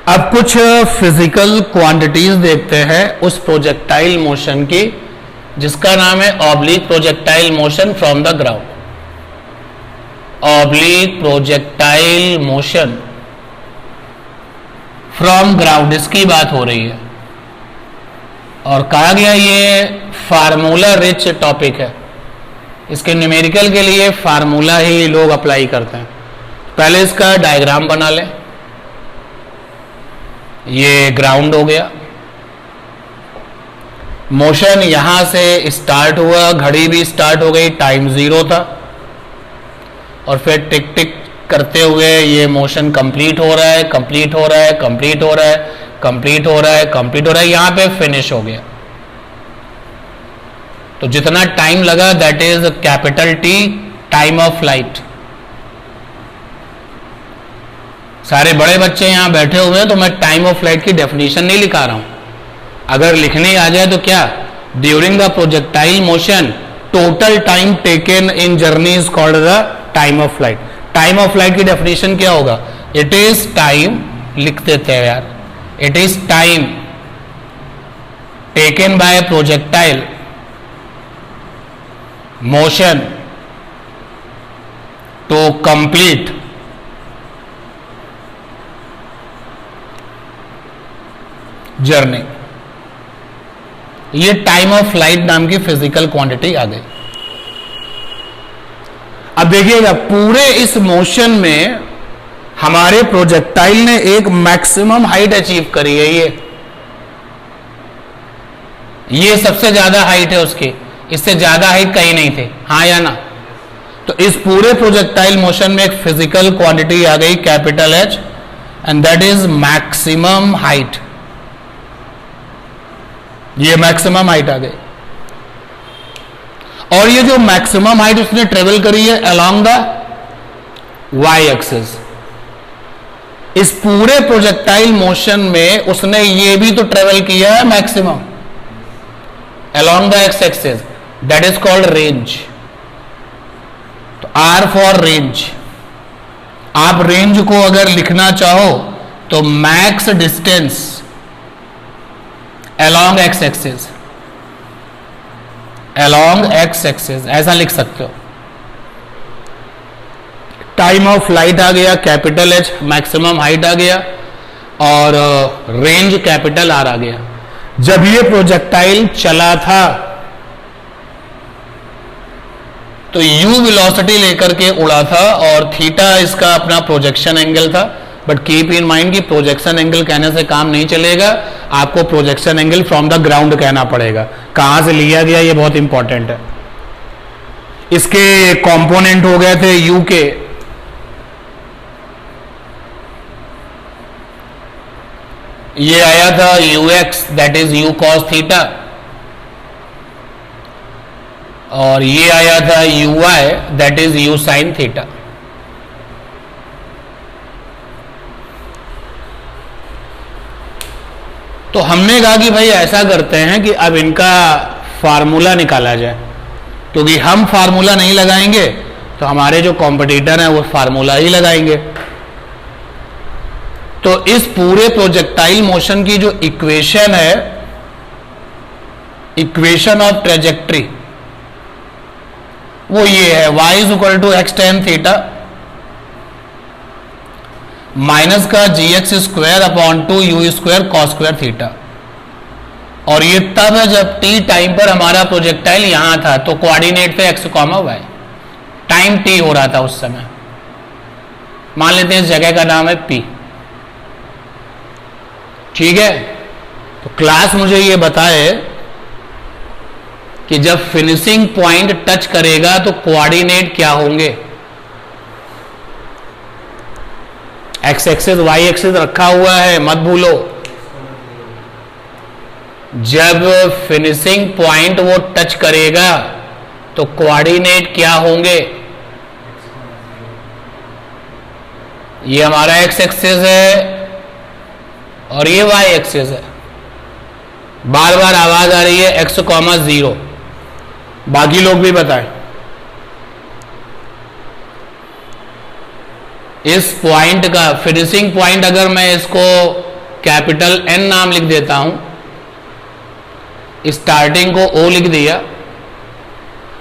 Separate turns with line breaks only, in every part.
अब कुछ physical quantities देखते हैं उस प्रोजेक्टाइल मोशन की जिसका नाम है oblique projectile motion from the ground. Oblique projectile motion from ground, इसकी बात हो रही है और कहा गया ये फार्मूला रिच टॉपिक है। इसके न्यूमेरिकल के लिए फार्मूला ही लोग अप्लाई करते हैं। पहले इसका डायग्राम बना लें। ये ग्राउंड हो गया, मोशन यहां से स्टार्ट हुआ, घड़ी भी स्टार्ट हो गई, टाइम 0 था और फिर टिक टिक करते हुए ये मोशन कंप्लीट हो रहा है, कंप्लीट हो रहा है, कंप्लीट हो रहा है, कंप्लीट हो रहा है, कंप्लीट हो रहा है, यहां पे फिनिश हो गया। तो जितना टाइम लगा that is capital T, time of flight. सारे बड़े बच्चे यहां बैठे हुए हैं तो मैं टाइम ऑफ फ्लाइट की डेफिनेशन नहीं लिखा रहा हूं। अगर लिखने आ जाए तो क्या, during the projectile motion total time taken in journey is called the time of flight. Time of flight की डेफिनेशन क्या होगा? इट इज टाइम, लिख देते हैं यार, it is time taken by projectile motion to complete journey. ये time of flight नाम की फिजिकल क्वांटिटी आ गई। अब देखिएगा पूरे इस मोशन में हमारे प्रोजेक्टाइल ने एक मैक्सिमम हाइट अचीव करी है। ये सबसे ज्यादा हाइट है उसकी, इससे ज्यादा हाइट कहीं नहीं थे, हाँ या ना? तो इस पूरे प्रोजेक्टाइल मोशन में एक फिजिकल क्वांटिटी आ गई capital H and that is maximum height. ये मैक्सिमम हाइट आ गई और ये जो मैक्सिमम हाइट उसने ट्रेवल करी है अलोंग द वाई एक्सिस। इस पूरे प्रोजेक्टाइल मोशन में उसने ये भी तो ट्रेवल किया है maximum along the x axis, that is called range. तो आर फॉर रेंज। आप रेंज को अगर लिखना चाहो तो max distance along x axis, along x axis ऐसा लिख सकते हो। टाइम ऑफ फ्लाइट आ गया कैपिटल एच, मैक्सिमम हाइट आ गया और रेंज कैपिटल आर आ गया। जब ये प्रोजेक्टाइल चला था तो u वेलोसिटी लेकर के उड़ा था और थीटा इसका अपना प्रोजेक्शन एंगल था। बट कीप इन माइंड कि प्रोजेक्शन एंगल कहने से काम नहीं चलेगा, आपको projection angle from the ground कहना पड़ेगा। कहां से लिया गया ये बहुत इंपॉर्टेंट है। इसके कंपोनेंट हो गए थे u के, ये आया था ux that is u cos theta और ये आया था uy that is u sin theta. तो हमने कहा कि भाई ऐसा करते हैं कि अब इनका फार्मूला निकाला जाए, क्योंकि हम फार्मूला नहीं लगाएंगे तो हमारे जो कॉम्पिटिटर हैं वो फार्मूला ही लगाएंगे। तो इस पूरे प्रोजेक्टाइल मोशन की जो इक्वेशन है, इक्वेशन ऑफ ट्रेजेक्ट्री, वो ये है y is equal to x tan theta minus का g x square upon two u square cos square theta. और ये तब है जब t टाइम पर हमारा प्रोजेक्टाइल यहां था, तो कोऑर्डिनेट पे x comma y, time t हो रहा था उस समय। मान लेते हैं इस जगह का नाम है p, ठीक है। तो क्लास मुझे ये बताए कि जब फिनिशिंग पॉइंट टच करेगा तो कोऑर्डिनेट क्या होंगे। एक्स एक्सिस वाई एक्सिस रखा हुआ है, मत भूलो। जब फिनिशिंग पॉइंट वो टच करेगा तो कोऑर्डिनेट क्या होंगे? ये हमारा एक्स एक्सिस है और ये वाई एक्सिस है। बार बार आवाज आ रही है एक्स कॉमा 0, बाकी लोग भी बताएं। इस पॉइंट का फिनिशिंग पॉइंट अगर मैं इसको कैपिटल N नाम लिख देता हूं, स्टार्टिंग को O लिख दिया,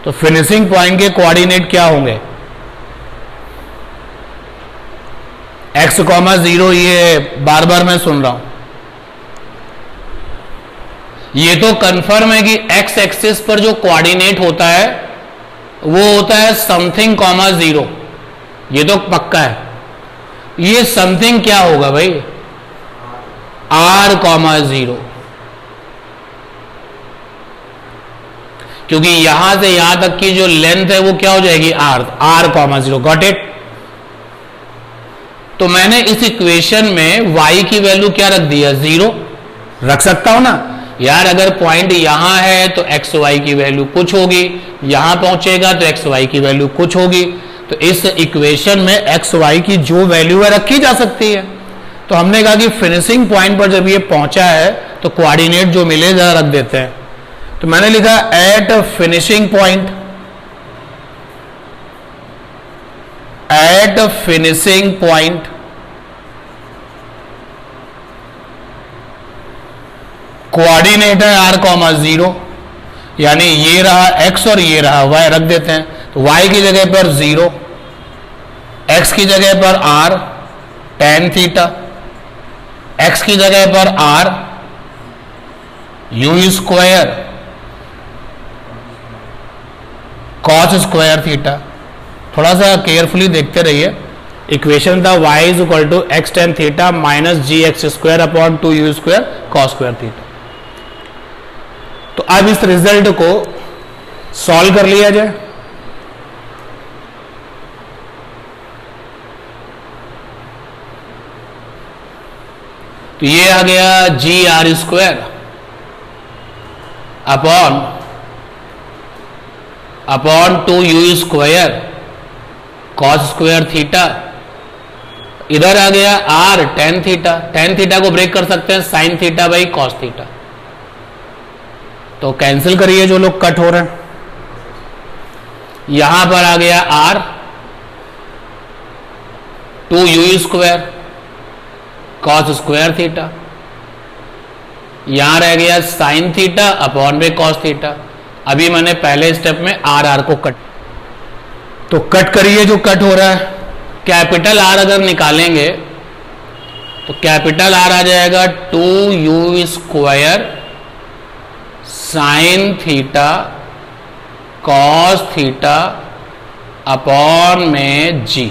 तो फिनिशिंग पॉइंट के कोऑर्डिनेट क्या होंगे? x, 0, ये बार बार मैं सुन रहा हूं। ये तो कंफर्म है कि x एक्सिस पर जो कोऑर्डिनेट होता है वो होता है समथिंग, 0, ये तो पक्का है। ये समथिंग क्या होगा भाई? r, 0, क्योंकि यहां से यहां तक की जो लेंथ है वो क्या हो जाएगी? r, 0। Got it? तो मैंने इस इक्वेशन में y की वैल्यू क्या रख दिया? 0 रख सकता हूं ना यार। अगर पॉइंट यहां है तो एक्स वाई की वैल्यू कुछ होगी, यहां पहुंचेगा तो एक्स वाई की वैल्यू कुछ होगी। तो इस इक्वेशन में एक्स वाई की जो वैल्यू है रखी जा सकती है। तो हमने कहा कि फिनिशिंग पॉइंट पर जब ये पहुंचा है तो कोऑर्डिनेट जो मिले जरा रख देते हैं। तो मैंने लिखा at finishing point, at finishing point coordinate है r, 0, यानी ये रहा x और ये रहा y, रख देते हैं। तो y की जगह पर 0, x की जगह पर r tan थीटा, x की जगह पर r u square cos square theta. थोड़ा सा केयरफुली देखते रहिए। इक्वेशन था y is equal to x tan theta minus g x square upon 2u square cos square theta. तो अब इस रिजल्ट को सॉल्व कर लिया जाए। तो ये आ गया GR square upon 2u square cos square theta. इधर आ गया r tan theta, tan theta को ब्रेक कर सकते हैं sin theta by cos theta. तो कैंसिल करिए जो लोग कट हो रहे हैं। यहां पर आ गया r 2u square cos square theta, यहां रह गया sin थीटा अपॉन में cos थीटा। अभी मैंने पहले स्टेप में r को कट, तो कट करिए जो कट हो रहा है। कैपिटल R अगर निकालेंगे तो कैपिटल R आ जाएगा 2u square sine theta cos theta upon में g।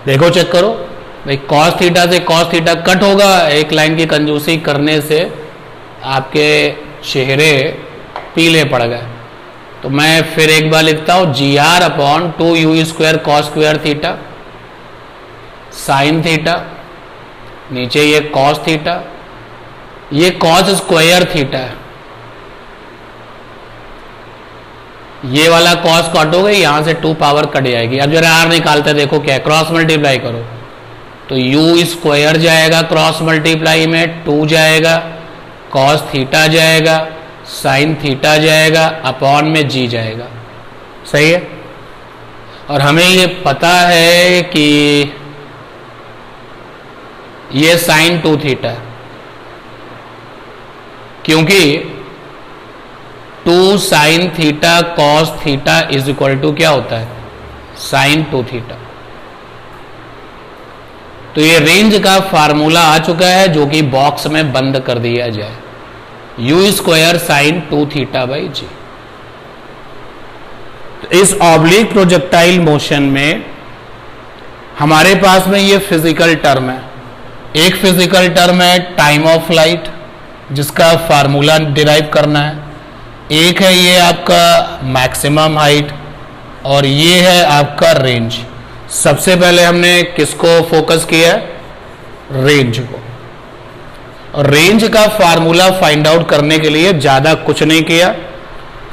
देखो चेक करो भाई, कॉस थीटा से कॉस थीटा कट होगा। एक लाइन की कंजूसी करने से आपके चेहरे पीले पड़ गए। तो मैं फिर एक बार लिखता हूं GR upon 2u square cos square theta sine theta, नीचे ये कॉस थीटा, ये कॉस स्क्वायर थीटा है। ये वाला कॉस कट हो गई, यहां से 2 पावर कट जाएगी। अब जरा r निकालते देखो क्या है, क्रॉस मल्टीप्लाई करो तो u स्क्वायर जाएगा, क्रॉस मल्टीप्लाई में 2 जाएगा, कॉस थीटा जाएगा, साइन थीटा जाएगा, अपॉन में g जाएगा। सही है। और हमें ये पता है कि ये साइन 2 थीटा है, क्योंकि 2 sine theta cos theta is equal to क्या होता है? Sine 2 theta. तो ये रेंज का फार्मूला आ चुका है जो कि बॉक्स में बंद कर दिया जाए, u square sine 2 theta by g. तो इस ऑब्लिक प्रोजेक्टाइल मोशन में हमारे पास में ये फिजिकल टर्म है। एक फिजिकल टर्म है टाइम ऑफ लाइट, जिसका फार्मूला डिराइव करना है। एक है ये आपका मैक्सिमम हाइट, और ये है आपका रेंज। सबसे पहले हमने किसको फोकस किया? रेंज को। और रेंज का फार्मूला फाइंड आउट करने के लिए ज़्यादा कुछ नहीं किया,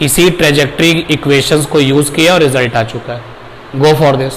इसी ट्रेजेक्ट्री इक्वेशंस को यूज़ किया और रिजल्ट आ चुका है। Go for this.